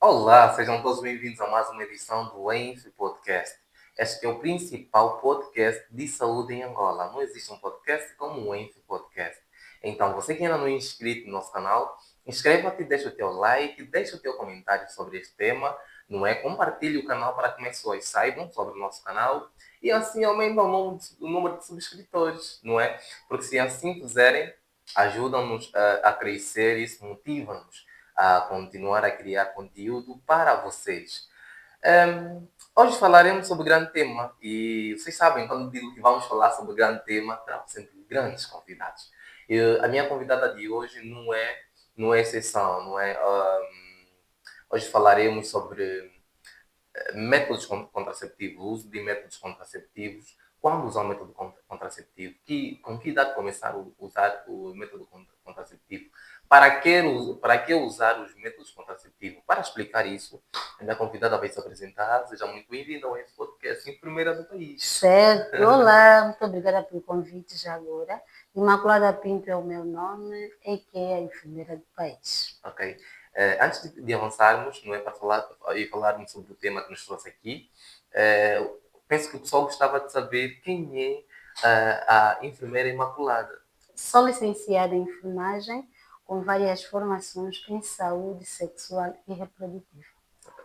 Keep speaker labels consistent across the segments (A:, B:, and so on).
A: Olá, sejam todos bem-vindos a mais uma edição do ENF Podcast. Este é o principal podcast de saúde em Angola. Não existe um podcast como o ENF Podcast. Então, você que ainda não é inscrito no nosso canal, inscreva-te, deixa o teu like, deixa o teu comentário sobre este tema, não é? Compartilhe o canal para que mais pessoas saibam sobre o nosso canal e assim aumenta o número de subscritores, não é? Porque se assim fizerem, ajudam-nos a crescer e isso motiva-nos a continuar a criar conteúdo para vocês. Hoje falaremos sobre grande tema e vocês sabem, quando digo que vamos falar sobre grande tema, trago sempre grandes convidados. A minha convidada de hoje não é exceção, não é? Hoje falaremos sobre métodos contraceptivos, o uso de métodos contraceptivos, quando usar o método contraceptivo, com que idade começar a usar o método contraceptivo, para que usar os métodos contraceptivos. Para explicar isso, a minha convidada vai se apresentar. Seja muito bem-vinda ao esse podcast enfermeira do país.
B: Certo, olá, muito obrigada pelo convite já agora. Imaculada Pinto é o meu nome, que é a enfermeira do país.
A: Ok. Antes de avançarmos, não é para falar e falarmos sobre o tema que nos trouxe aqui, penso que o pessoal gostava de saber quem é a enfermeira Imaculada.
B: Sou licenciada em enfermagem com várias formações em saúde sexual e reprodutiva.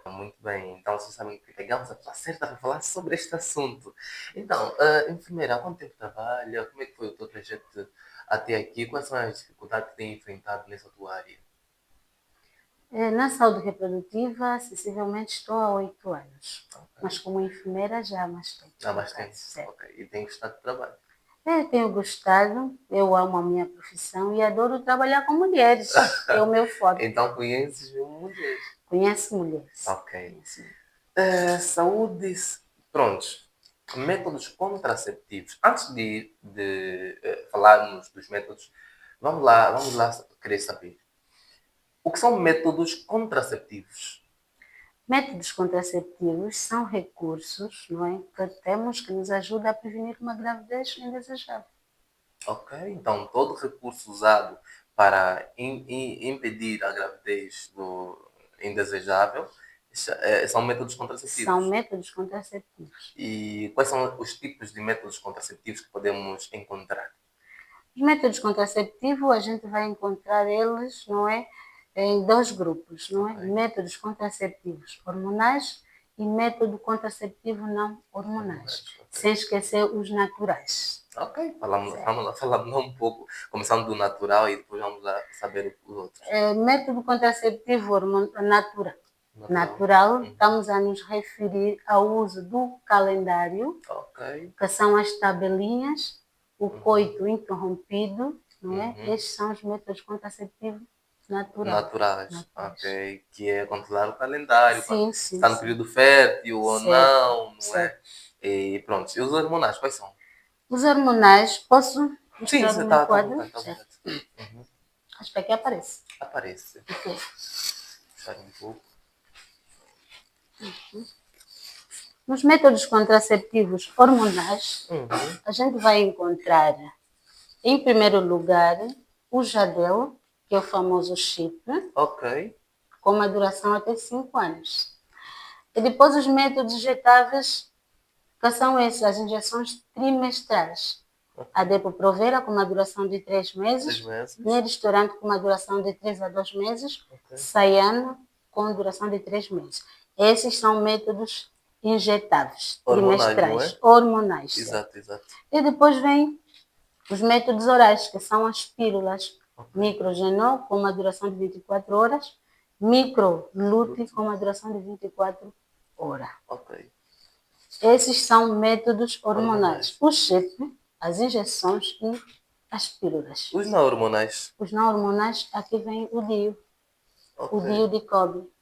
A: Muito bem, então vocês sabem que pegamos a pessoa certa para falar sobre este assunto. Então, enfermeira, há quanto tempo trabalha? Como é que foi o teu trajeto até aqui? Quais são as dificuldades que tem enfrentado nessa tua área?
B: Na saúde reprodutiva, sensivelmente estou há 8 anos,
A: Ok.
B: mas como enfermeira já há mais tempo.
A: Há bastante.
B: Certo.
A: Ok. E tem gostado de trabalho?
B: Eu tenho gostado, eu amo a minha profissão e adoro trabalhar com mulheres. É o meu forte.
A: Então conheces mulheres?
B: Conheço mulheres.
A: Ok.
B: Conheço mulheres.
A: Saúde. Prontos. Métodos contraceptivos. Antes de falarmos dos métodos, vamos lá querer saber. O que são métodos contraceptivos?
B: Métodos contraceptivos são recursos, não é, que temos que nos ajuda a prevenir uma gravidez indesejável.
A: Ok, então todo recurso usado para impedir a gravidez indesejável são métodos contraceptivos.
B: São métodos contraceptivos.
A: E quais são os tipos de métodos contraceptivos que podemos encontrar?
B: Os métodos contraceptivos a gente vai encontrar eles, não é, em dois grupos, não é?
A: Ok.
B: Métodos contraceptivos hormonais e método contraceptivo não hormonais,
A: Ok.
B: sem esquecer os naturais.
A: Ok, falamos lá um pouco, começando do natural e depois vamos lá saber os outros.
B: Método contraceptivo natural, estamos a nos referir ao uso do calendário,
A: Ok.
B: que são as tabelinhas, o coito interrompido, não é? Estes são os métodos contraceptivos
A: Naturais, ok. Que é controlar o calendário,
B: Sim,
A: se
B: sim,
A: está no
B: sim.
A: período fértil ou
B: Certo,
A: não, não é?
B: certo.
A: E pronto. E os hormonais, quais são?
B: Os hormonais, posso
A: Sim,
B: mostrar
A: você
B: o meu
A: está à
B: quadro?
A: vontade, está à
B: Certo.
A: vontade.
B: Acho que aqui aparece.
A: Aparece.
B: Ok.
A: Espera um pouco.
B: Nos métodos contraceptivos hormonais, a gente vai encontrar, em primeiro lugar, o Jadel, que é o famoso chip,
A: Ok.
B: com uma duração até 5 anos. E depois os métodos injetáveis, que são esses, as injeções trimestrais. A Depo-Provera, com uma duração de 3 meses.
A: 3 meses.
B: Neristorante, com uma duração de 3 a 2 meses.
A: Ok.
B: Saiano, com duração de 3 meses. Esses são métodos injetáveis,
A: Hormonais,
B: trimestrais,
A: não é?
B: hormonais.
A: Exato, exato.
B: E depois vem os métodos orais, que são as pílulas. Microgenol, com uma duração de 24 horas. Microlute, com uma duração de 24 horas.
A: Ok.
B: Esses são métodos hormonais. O chip, as injeções e as pílulas.
A: Os não hormonais.
B: Os não hormonais, aqui vem o DIU.
A: Ok.
B: O DIU de cobre.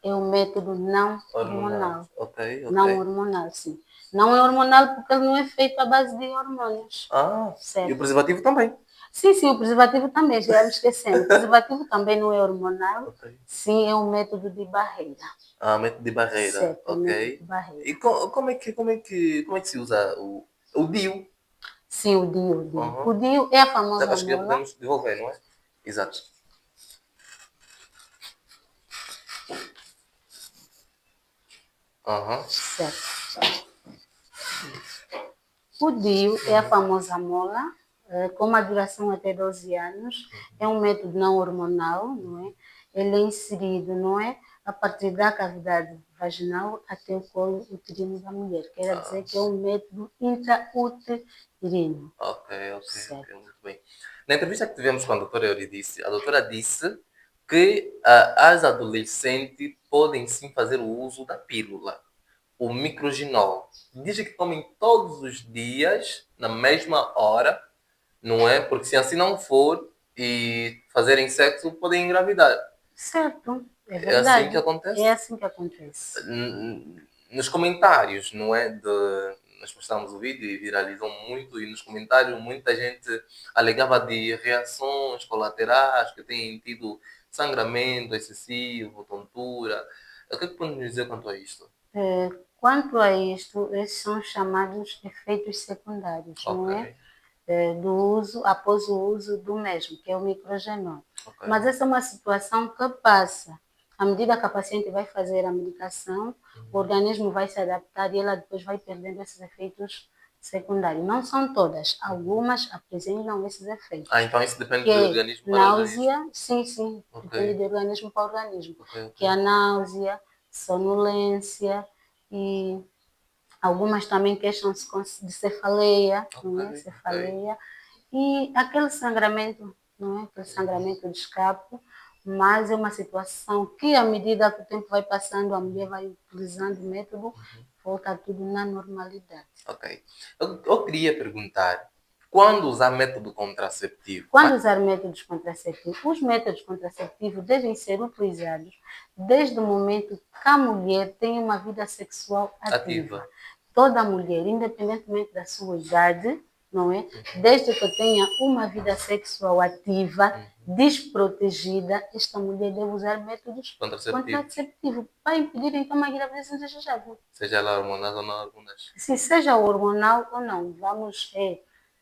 B: É o método não hormonal.
A: Ok, ok.
B: Não hormonal, sim. Não é hormonal porque ele não é feito à base de hormônios.
A: Ah,
B: Certo.
A: e o preservativo também.
B: Sim, sim, o preservativo também, já me esquecendo. O preservativo também não é hormonal.
A: Ok.
B: Sim, é um método de barreira.
A: Ah, método de barreira.
B: Certo,
A: Ok.
B: método de barreira.
A: E como é que se usa o DIU?
B: Sim, o DIU.
A: Uhum.
B: O DIU é a famosa
A: Acho que já
B: mola.
A: podemos devolver, não é? Exato. Aham.
B: Certo. O DIU é a famosa mola, com uma duração até 12 anos. É um método não hormonal, não é? Ele é inserido, não é? A partir da cavidade vaginal até o colo uterino da mulher. Quer dizer que é um método intrauterino.
A: Ok,
B: Certo.
A: muito bem. Na entrevista que tivemos com a doutora Euridice, a doutora disse que as adolescentes podem sim fazer o uso da pílula, o microginol. Dizem que tomem todos os dias, na mesma hora, não é? Porque se assim não for e fazerem sexo, podem engravidar.
B: Certo, é
A: É assim que
B: verdade. É
A: acontece?
B: assim que acontece.
A: Nos comentários, não é? Nós postamos o vídeo e viralizou muito, e nos comentários muita gente alegava de reações colaterais, que têm tido sangramento excessivo, tontura. O que é que podemos dizer quanto a isto?
B: Quanto a isto, esses são chamados efeitos secundários,
A: Ok,
B: não é? Do uso, após o uso do mesmo, que é o microgenol.
A: ok.
B: Mas essa é uma situação que passa. À medida que a paciente vai fazer a medicação, o organismo vai se adaptar e ela depois vai perdendo esses efeitos secundários. Não são todas, algumas apresentam esses efeitos.
A: Ah, então isso depende
B: Que
A: de
B: é
A: organismo para organismo.
B: náusea, sim,
A: Ok,
B: depende de organismo para organismo,
A: ok.
B: que é a náusea, sonolência e algumas também queixam-se de cefaleia, não é?
A: Ok.
B: Cefaleia. E aquele sangramento, não é? Aquele sangramento de escape, mas é uma situação que, à medida que o tempo vai passando, a mulher vai utilizando o método, volta tudo na normalidade.
A: Ok. Eu queria perguntar, quando usar método contraceptivo?
B: Quando usar métodos contraceptivos, os métodos contraceptivos devem ser utilizados desde o momento que a mulher tem uma vida sexual ativa.
A: Ativa.
B: Toda mulher, independentemente da sua idade, não é? Desde que tenha uma vida sexual ativa, desprotegida, esta mulher deve usar métodos
A: Contraceptivo.
B: contraceptivos para impedir então uma gravidez indesejável.
A: Seja ela hormonal ou não hormonal.
B: Se seja hormonal ou não, vamos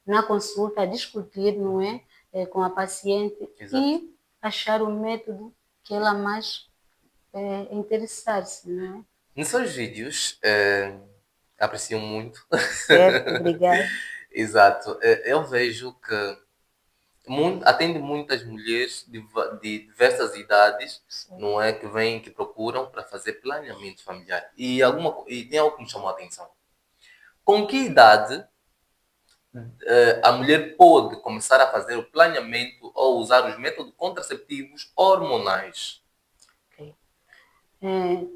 B: na consulta discutir, não é, com a paciente
A: Exato.
B: e achar o método que ela mais interessar-se, não é?
A: Nos seus vídeos, aprecio muito.
B: Certo, obrigada.
A: Exato. Eu vejo que atende muitas mulheres de diversas idades, não é? Que vêm, que procuram para fazer planeamento familiar. E tem algo que me chamou a atenção. Com que idade a mulher pode começar a fazer o planeamento ou usar os métodos contraceptivos hormonais?
B: Ok.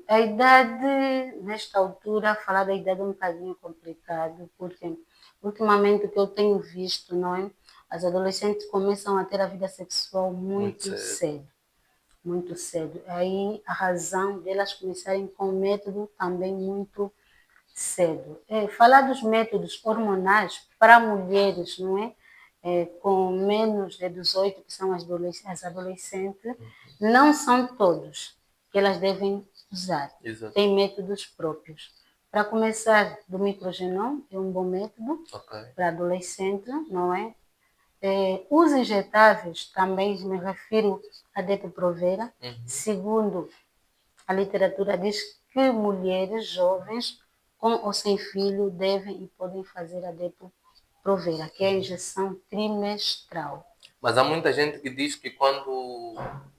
B: A idade, nesta altura, falar da idade é um bocadinho complicado, porque ultimamente o que eu tenho visto, não é? As adolescentes começam a ter a vida sexual
A: Muito
B: muito
A: cedo.
B: cedo. Muito cedo. Aí a razão delas começarem com o método também muito cedo. Falar dos métodos hormonais para mulheres, não é? Com menos de 18, que são as adolescentes, não são todos que elas devem usar.
A: Exato.
B: Tem métodos próprios. Para começar, do microgenol é um bom método
A: Ok.
B: para adolescente, não é? Os injetáveis, também me refiro a Depo-Provera, segundo a literatura diz que mulheres jovens com ou sem filho devem e podem fazer a Depo-Provera, que é a injeção trimestral.
A: Mas há muita gente que diz que quando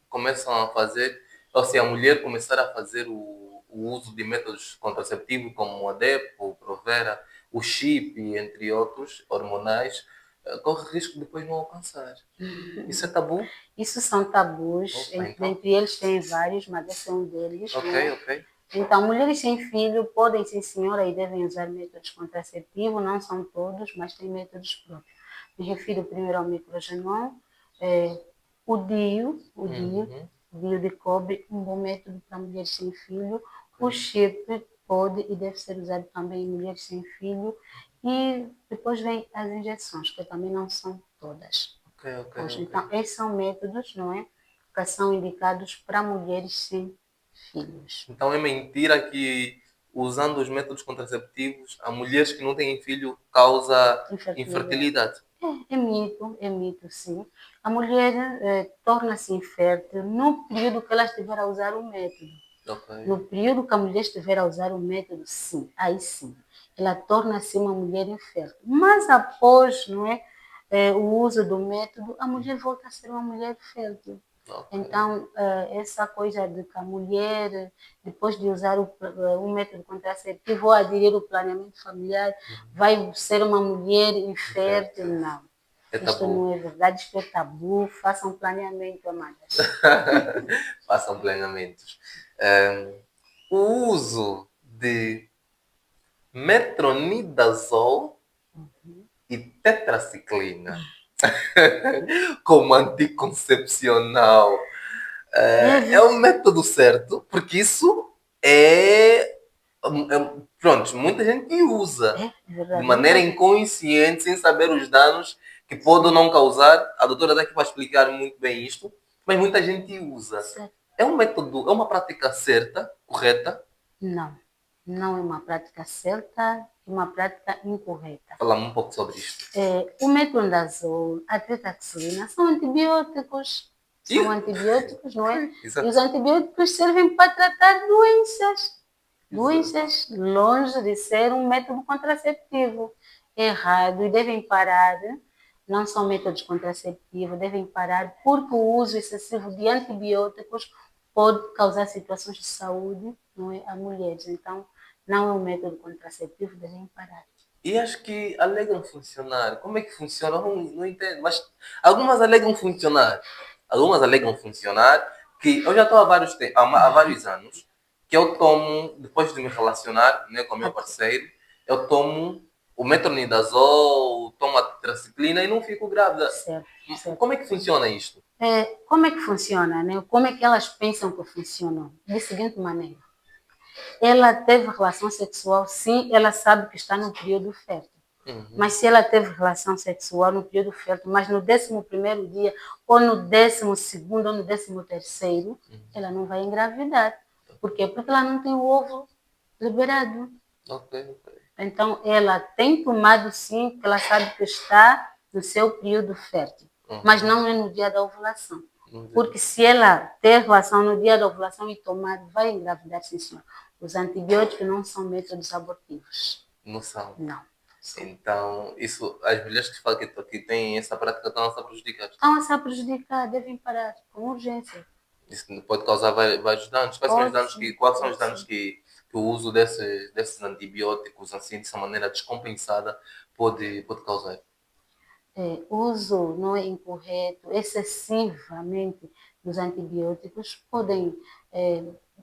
A: começam a fazer, ou se a mulher começar a fazer o uso de métodos contraceptivos como a DEPO, o Provera, o chip, entre outros, hormonais, corre risco de depois não alcançar. Isso é tabu?
B: Isso são tabus,
A: Opa, então.
B: dentre eles tem vários, mas esse é um deles,
A: Ok,
B: né?
A: ok.
B: Então, mulheres sem filho podem, sim senhora, e devem usar métodos contraceptivos, não são todos, mas tem métodos próprios. Me refiro primeiro ao microgenol, o DIU,
A: Uhum.
B: o DIU de cobre, um bom método para mulheres sem filho. O chip pode e deve ser usado também em mulheres sem filho. E depois vem as injeções, que também não são todas.
A: Ok.
B: Pois, então, esses são métodos, não é? Que são indicados para mulheres sem filhos.
A: Então é mentira que usando os métodos contraceptivos, a mulheres que não têm filho causa
B: Infertilidade.
A: infertilidade.
B: É mito, sim. A mulher torna-se infértil no período que ela estiver a usar o método.
A: Ok.
B: No período que a mulher estiver a usar o método, sim, aí sim, ela torna-se uma mulher infértil. Mas após, não é, o uso do método, a mulher volta a ser uma mulher fértil.
A: Ok.
B: Então, essa coisa de que a mulher, depois de usar o método contraceptivo ou aderir ao planeamento familiar, vai ser uma mulher infértil,
A: Infértil.
B: não.
A: É
B: Isto
A: tabu.
B: não é verdade, isto é tabu. Façam planeamento, amadas.
A: Façam planeamentos. Ahm, o uso de metronidazol e tetraciclina como anticoncepcional é o
B: Deve-se.
A: método certo, porque isso é, pronto, muita gente usa
B: É
A: de
B: verdade,
A: maneira
B: muita gente.
A: inconsciente, sem saber os danos que pode ou
B: Sim,
A: não causar. A doutora daqui vai explicar muito bem isto, mas muita gente usa.
B: certo.
A: É um método, é uma prática certa, correta?
B: Não, não é uma prática certa, é uma prática incorreta.
A: Falamos um pouco sobre isto.
B: O metronidazol, a tetraxilina são antibióticos. São
A: E-
B: antibióticos, não é? E os
A: Exato.
B: antibióticos servem para tratar doenças.
A: Exato.
B: Doenças longe de ser um método contraceptivo. Errado e devem parar. Não são métodos contraceptivos, devem parar porque o uso excessivo de antibióticos pode causar situações de saúde, não é, a mulheres. Então, não é um método contraceptivo, devem parar.
A: E acho que alegam funcionar. Como é que funciona? Não entendo. Mas algumas alegam funcionar. Algumas alegam funcionar. Que eu já estou há vários anos que eu tomo, depois de me relacionar, né, com o meu parceiro, eu tomo o metronidazol, tomo a tetraciclina e não fico grávida.
B: Certo, certo.
A: Como é que funciona isto?
B: Como é que funciona, né? Como é que elas pensam que funciona? Da seguinte maneira: ela teve relação sexual, sim, ela sabe que está no período fértil.
A: Uhum.
B: Mas se ela teve relação sexual no período fértil, mas no 11º dia, ou no 12º, ou no 13º, ela não vai engravidar. Por quê? Porque ela não tem o ovo liberado.
A: Ok, ok.
B: Então, ela tem tomado sim, porque ela sabe que está no seu período fértil, mas
A: Uhum.
B: não é no dia da ovulação.
A: Não sei.
B: Porque se ela ter relação no dia da ovulação e tomar, vai engravidar, sim, senhor. Os antibióticos não são métodos abortivos.
A: Noção.
B: Não. São.
A: Então, isso, as mulheres que têm essa prática estão a se prejudicar.
B: Estão a se prejudicar, devem parar com urgência.
A: Isso pode causar vários danos.
B: Pode sim,
A: Quais são os
B: pode
A: danos
B: sim.
A: que o uso desses antibióticos, assim, dessa maneira descompensada, pode causar?
B: Uso não é incorreto, excessivamente dos antibióticos podem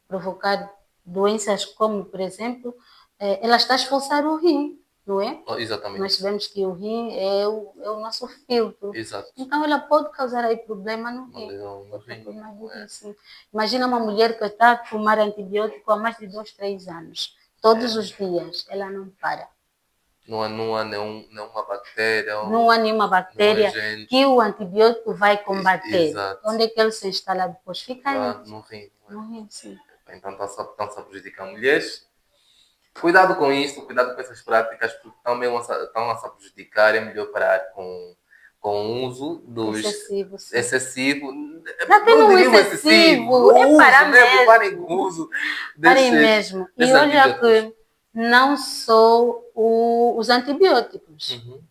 B: provocar doenças como, por exemplo, ela está a expulsar o rim, não é?
A: Oh,
B: Nós
A: exatamente.
B: sabemos que o rim é o nosso filtro.
A: Exato.
B: Então, ela pode causar aí problema no
A: Uma
B: rim.
A: lesão no
B: Pode ter
A: rim.
B: problema do
A: Não
B: rim,
A: é?
B: sim. Imagina uma mulher que está a tomar antibiótico há mais de 2, 3 anos. Todos os dias, ela não para.
A: Não há nenhuma bactéria
B: Não há
A: ou
B: nenhuma
A: nenhum
B: bactéria que
A: agente.
B: o antibiótico vai combater.
A: Exato.
B: Onde é que ele se instala depois? Fica aí,
A: Lá no rim. Não é?
B: no rim, sim.
A: Então estão-se a prejudicar mulheres. Cuidado com isto, cuidado com essas práticas, porque estão a se prejudicar. É melhor parar com o uso dos
B: Excessivo, sim.
A: excessivo,
B: Já tem
A: não
B: um
A: diríamos excessivo,
B: excessivo, é
A: o uso
B: parar
A: mesmo, parem com
B: mesmo.
A: o uso
B: Parem mesmo. E
A: desses
B: olha
A: antibióticos.
B: que não só os antibióticos,
A: Uhum.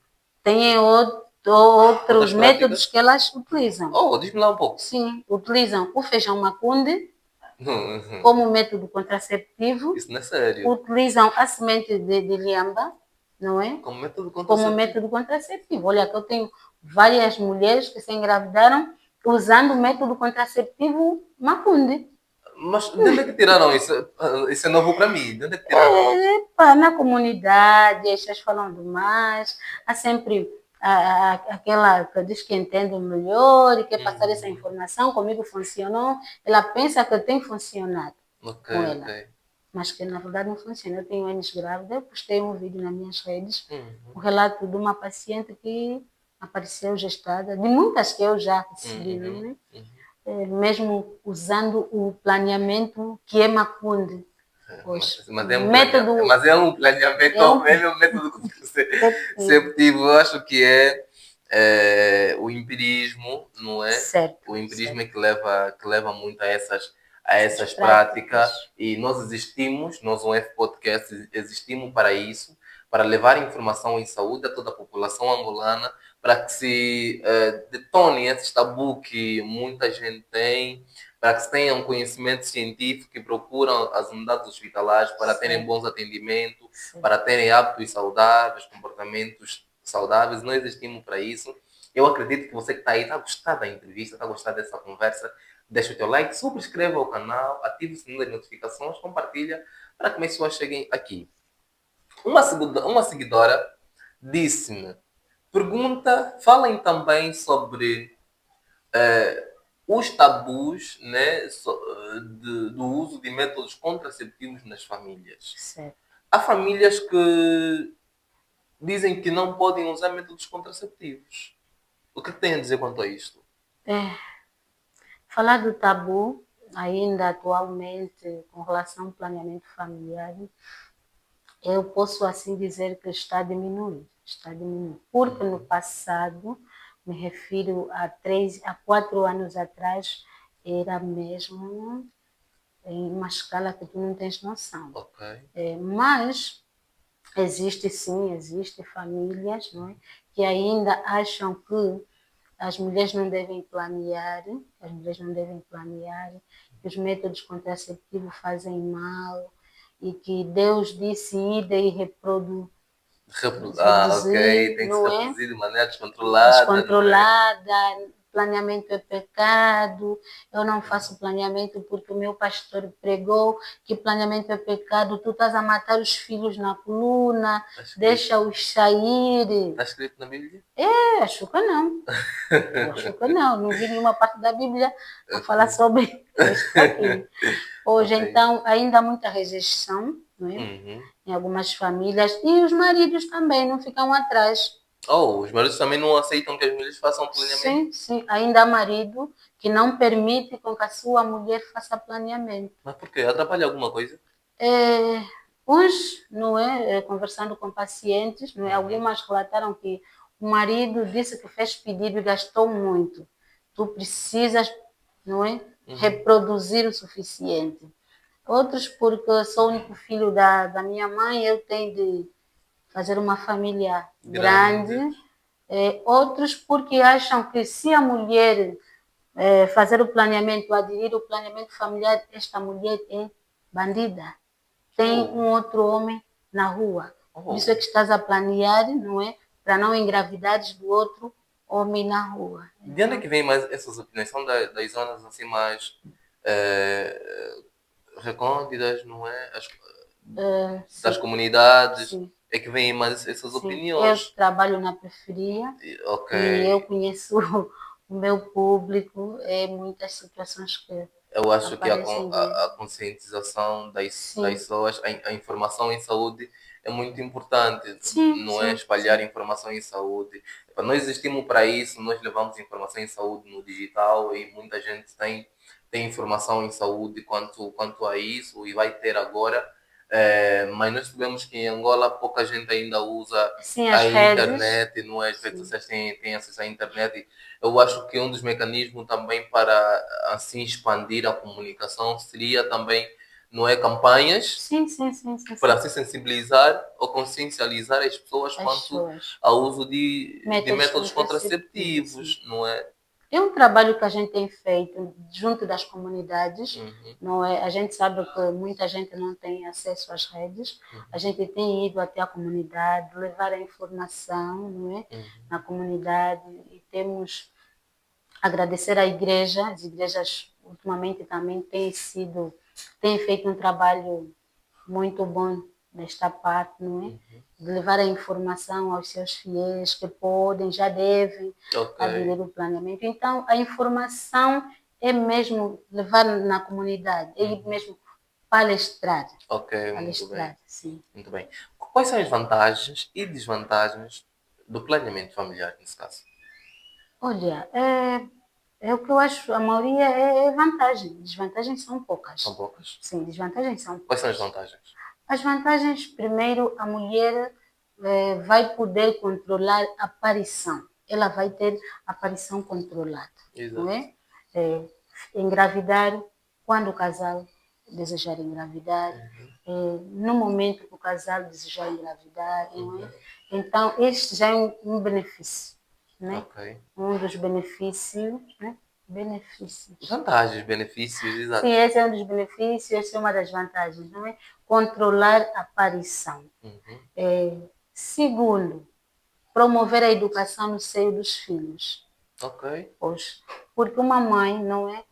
B: têm
A: Outras
B: outros métodos
A: práticas?
B: que elas utilizam.
A: Oh, diz-me lá um pouco.
B: Sim, utilizam o feijão macunde
A: Uhum.
B: como método contraceptivo,
A: Isso não é sério.
B: utilizam a semente de liamba, não é?
A: Como método
B: Como
A: contraceptivo.
B: método contraceptivo. Olha, que eu tenho várias mulheres que se engravidaram usando o método contraceptivo Macunde.
A: Mas de onde é que tiraram isso? Isso é novo para mim. De onde é que tiraram isso?
B: Pá, na comunidade, as pessoas falam demais, há sempre aquela que diz que entende melhor e quer passar essa
A: Uhum.
B: informação, comigo funcionou, ela pensa que tem funcionado
A: Ok,
B: com
A: ok.
B: ela, mas que na verdade não funciona. Eu tenho anos grávida, eu postei um vídeo nas minhas redes, um
A: Uhum.
B: relato de uma paciente que apareceu gestada, de muitas que eu já recebi, não
A: Uhum.
B: é?
A: Uhum.
B: Mesmo usando o planeamento que é Macunde. Pois, método
A: Mas é um planeamento,
B: é um
A: é um método
B: perceptível.
A: conceptivo. Eu acho que o empirismo, não é?
B: Certo,
A: O empirismo
B: certo.
A: é que leva muito a a essas práticas e nós existimos, nós, o F Podcast, existimos para isso, para levar informação em saúde a toda a população angolana, para que se detone esse tabu que muita gente tem, para que se tenha um conhecimento científico e procuram as unidades hospitalares para terem bons atendimentos, para terem hábitos saudáveis, comportamentos saudáveis. Nós existimos para isso. Eu acredito que você que está aí está a gostar da entrevista, está a gostar dessa conversa. Deixa o teu like, subscreva o canal, ative o sininho das notificações, compartilha para que mais pessoas cheguem aqui. Uma seguidora disse-me, falem também sobre os tabus, né, do uso de métodos contraceptivos nas famílias.
B: Certo.
A: Há famílias que dizem que não podem usar métodos contraceptivos. O que tem a dizer quanto a isto?
B: Falar do tabu, ainda atualmente, com relação ao planeamento familiar, eu posso assim dizer que está diminuindo. Está diminuindo. Porque no passado, me refiro a 4 anos atrás, era mesmo em uma escala que tu não tens noção.
A: Okay.
B: Mas existe famílias, não é, que ainda acham que as mulheres não devem planear, que os métodos contraceptivos fazem mal e que Deus disse ida e reproduzir,
A: Ok, tem que se reproduzir de maneira descontrolada.
B: Descontrolada, planeamento é pecado, eu não faço planeamento porque o meu pastor pregou que planeamento é pecado, tu estás a matar os filhos na coluna, deixa-os sair.
A: Está escrito na Bíblia?
B: Acho que não. Não vi nenhuma parte da Bíblia a falar sobre isso aqui. Hoje, então, ainda há muita rejeição, não é? Em algumas famílias, e os maridos também não ficam atrás.
A: Os maridos também não aceitam que as mulheres façam planeamento?
B: Sim. Ainda há marido que não permite com que a sua mulher faça planeamento.
A: Mas por quê? Atrapalha alguma coisa?
B: Uns, não é? Conversando com pacientes, não é? Algumas relataram que o marido disse que fez pedido e gastou muito. Tu precisas, não é? Reproduzir o suficiente. Outros, porque sou o único filho da minha mãe, eu tenho de fazer uma família grande. Outros, porque acham que se a mulher fazer o planeamento, aderir o planeamento familiar, esta mulher é bandida. Tem um outro homem na rua. Por isso é que estás a planear, não é? Para não engravidares do outro homem na rua.
A: De onde é que vem mais essas opiniões? São das zonas assim mais recônditas, não é? Das comunidades.
B: Sim.
A: É que vêm mais essas opiniões.
B: Eu trabalho na periferia e eu conheço o meu público, muitas situações que
A: eu acho que
B: aparecem
A: a conscientização das pessoas, a informação em saúde é muito importante. Não é espalhar informação em saúde. Nós existimos para isso, nós levamos informação em saúde no digital e muita gente tem informação em saúde quanto a isso e vai ter agora. Mas nós sabemos que em Angola pouca gente ainda usa a internet, não é? As redes sociais têm acesso à internet. Eu acho que um dos mecanismos também para assim expandir a comunicação seria também, não é, campanhas para se sensibilizar ou consciencializar as pessoas quanto ao uso de métodos contraceptivos, não é?
B: É um trabalho que a gente tem feito junto das comunidades, não é? A gente sabe que muita gente não tem acesso às redes. A gente tem ido até a comunidade, levar a informação, não é? Na comunidade, e temos agradecer à igreja. As igrejas ultimamente também têm feito um trabalho muito bom nesta parte, não é? De levar a informação aos seus fiéis que podem, já devem aderir ao planeamento. Então, a informação é mesmo levar na comunidade, é ir mesmo palestrar.
A: Palestrar,
B: sim.
A: Muito bem. Quais são as vantagens e desvantagens do planeamento familiar, nesse caso?
B: Olha, é o que eu acho, a maioria é vantagem. Desvantagens são poucas.
A: São poucas?
B: Sim, desvantagens são poucas.
A: Quais são as vantagens?
B: As vantagens, primeiro, a mulher vai poder controlar a aparição. Ela vai ter a aparição controlada.
A: Exato.
B: Não é? Engravidar quando o casal desejar engravidar, no momento que o casal desejar engravidar, não é? Então, este já é um benefício, né?
A: Ok.
B: Um dos benefícios, né? Benefícios.
A: Vantagens, benefícios, exato.
B: Sim, esse é um dos benefícios, essa é uma das vantagens, não é? Controlar a aparição. Segundo, promover a educação no seio dos filhos.
A: Ok.
B: Pois, porque uma mãe, não é?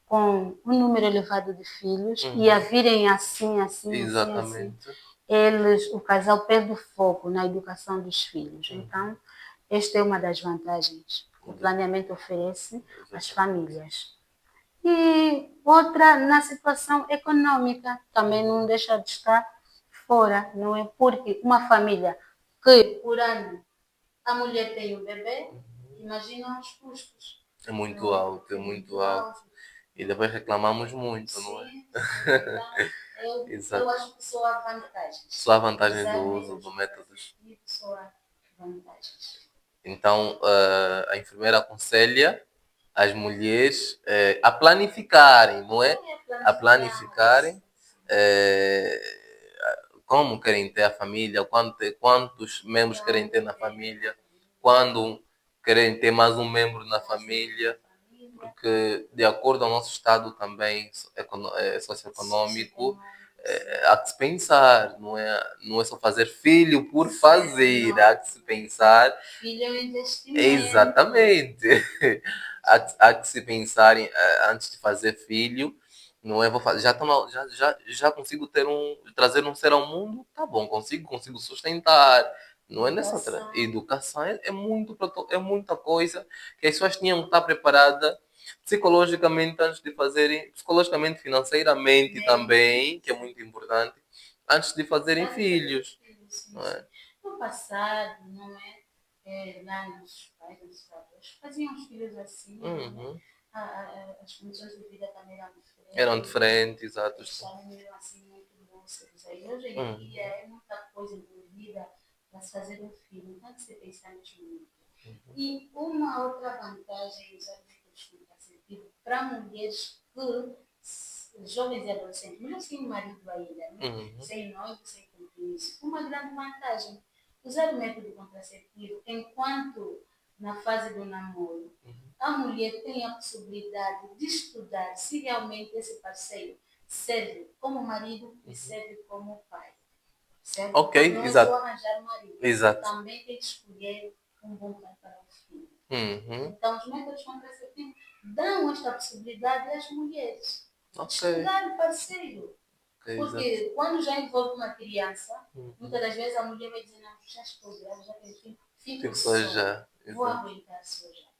B: Com um número elevado de filhos e a virem assim,
A: Exatamente.
B: o casal perde o foco na educação dos filhos. Então, esta é uma das vantagens que o planeamento oferece às famílias. E outra, na situação econômica, também não deixa de estar fora, não é? Porque uma família que por ano a mulher tem um bebê, imagina os custos.
A: É muito
B: Não é?
A: alto, é muito alto. E depois reclamamos muito, não é?
B: Sim, sim. Então, eu
A: Exato.
B: acho que só há vantagens.
A: Só a vantagem do
B: Usar
A: uso do métodos.
B: contraceptivos, só há vantagens.
A: Então, a enfermeira aconselha as mulheres a planificarem, não é? A planificarem como querem ter a família, quantos membros querem ter na família, quando querem ter mais um membro na família, porque de acordo ao nosso estado também socioeconômico, há que se pensar, não é só fazer filho por fazer, há que se pensar.
B: Filho é um investimento.
A: Exatamente. Há que se pensar antes de fazer filho. Não é, vou fazer, já consigo trazer um ser ao mundo, tá bom, consigo sustentar. Não é nessa educação é muita coisa que as pessoas tinham que estar preparadas psicologicamente antes de fazerem, psicologicamente, financeiramente também, que é muito importante, antes de fazerem filhos. Não é?
B: No passado, não é? Lá nos pais, nos avós, faziam os filhos assim, né? As condições de vida também eram diferentes.
A: Eram diferentes, exato.
B: Os homens eram assim muito lúcidos. Aí hoje em dia é muita coisa envolvida para se fazer um filho, então você pensar nisso muito. E uma outra vantagem usar métodos contraceptivos para mulheres jovens e adolescentes, mesmo sem marido ainda, né? Sem noivo, sem compromisso. Uma grande vantagem, usar o método contraceptivo enquanto na fase do namoro, a mulher tem a possibilidade de estudar se realmente esse parceiro serve como marido e serve como pai. Certo?
A: Ok,
B: não
A: exato.
B: É só arranjar marido,
A: exato.
B: Também tem que escolher um bom pai para o filho.
A: Uhum.
B: Então, os métodos contraceptivos dão esta possibilidade às mulheres de estudar o parceiro. Porque quando já envolve uma criança, muitas das vezes a mulher vai dizer, não, já estou grávida, já tenho filho, fico só, vou aguentar só já.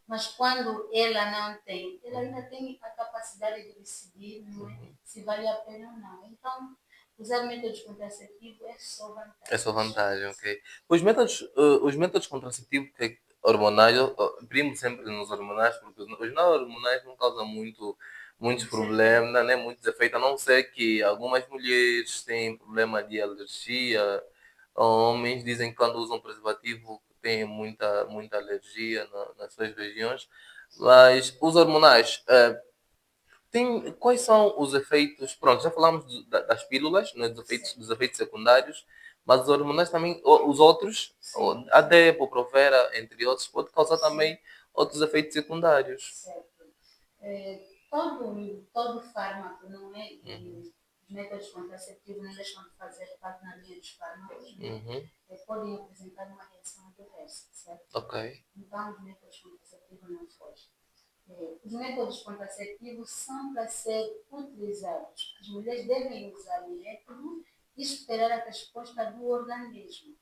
B: Mas quando ela não tem, ela ainda tem a capacidade de decidir, não é? Se vale a pena ou não. Então, usar métodos contraceptivos é só vantagem.
A: É só vantagem, ok. Os métodos contraceptivos hormonais, eu primo sempre nos hormonais, porque os não hormonais não causam muitos problemas, né? Muitos efeitos, a não ser que algumas mulheres têm problema de alergia, homens dizem que quando usam preservativo têm muita alergia nas suas regiões, mas os hormonais, quais são os efeitos? Pronto, já falamos das pílulas, né, dos efeitos secundários, mas os hormonais também, os outros, a DEPO, Provera, entre outros, pode causar também outros efeitos secundários.
B: Certo. Todo fármaco, não é? Os métodos contraceptivos não deixam de fazer parte na linha dos fármacos, podem apresentar uma reação adversa, certo?
A: Ok.
B: Então, os métodos contraceptivos não fogem. Os métodos contraceptivos são para ser utilizados. As mulheres devem usar o método e esperar a resposta do organismo.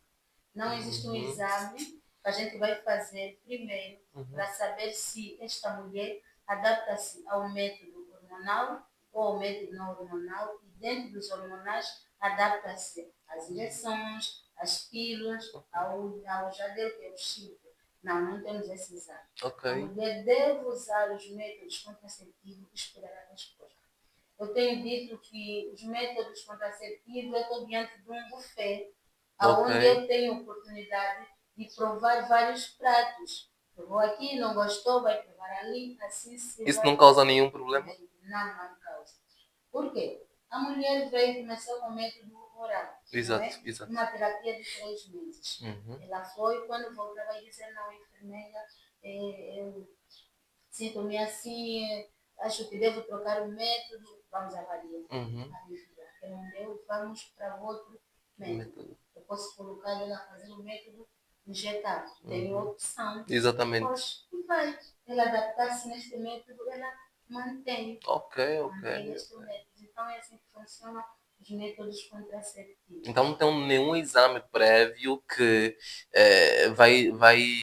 B: Não existe um exame que a gente vai fazer primeiro para saber se esta mulher adapta-se ao método hormonal ou ao método não hormonal e dentro dos hormonais adapta-se às injeções, às pílulas, ao jadeu, que é o chip. Não temos esse exame.
A: Okay.
B: A mulher deve usar os métodos contraceptivos e esperar a resposta. Eu tenho dito que os métodos contraceptivos eu estou diante de um buffet, onde eu tenho oportunidade de provar vários pratos. Eu vou aqui, não gostou, vai provar ali, assim se
A: Isso não causa nenhum problema?
B: não causa. Por quê? A mulher veio começar com o método oral.
A: Exato,
B: não é?
A: exato.
B: Uma terapia de 3 meses.
A: Uhum.
B: Ela foi, quando voltou, vai dizer, não, enfermeira, eu sinto-me assim, acho que devo trocar o método, vamos avaliar.
A: Uhum.
B: Que não deu, vamos para outro método.
A: Método.
B: Eu posso colocar ela a fazer o método injetado. Tem opção.
A: Exatamente.
B: Depois, vai. Ela adaptar-se neste método, ela mantém.
A: Ok.
B: Mantém este método. Então é assim que funcionam os métodos contraceptivos.
A: Então não tem nenhum exame prévio que vai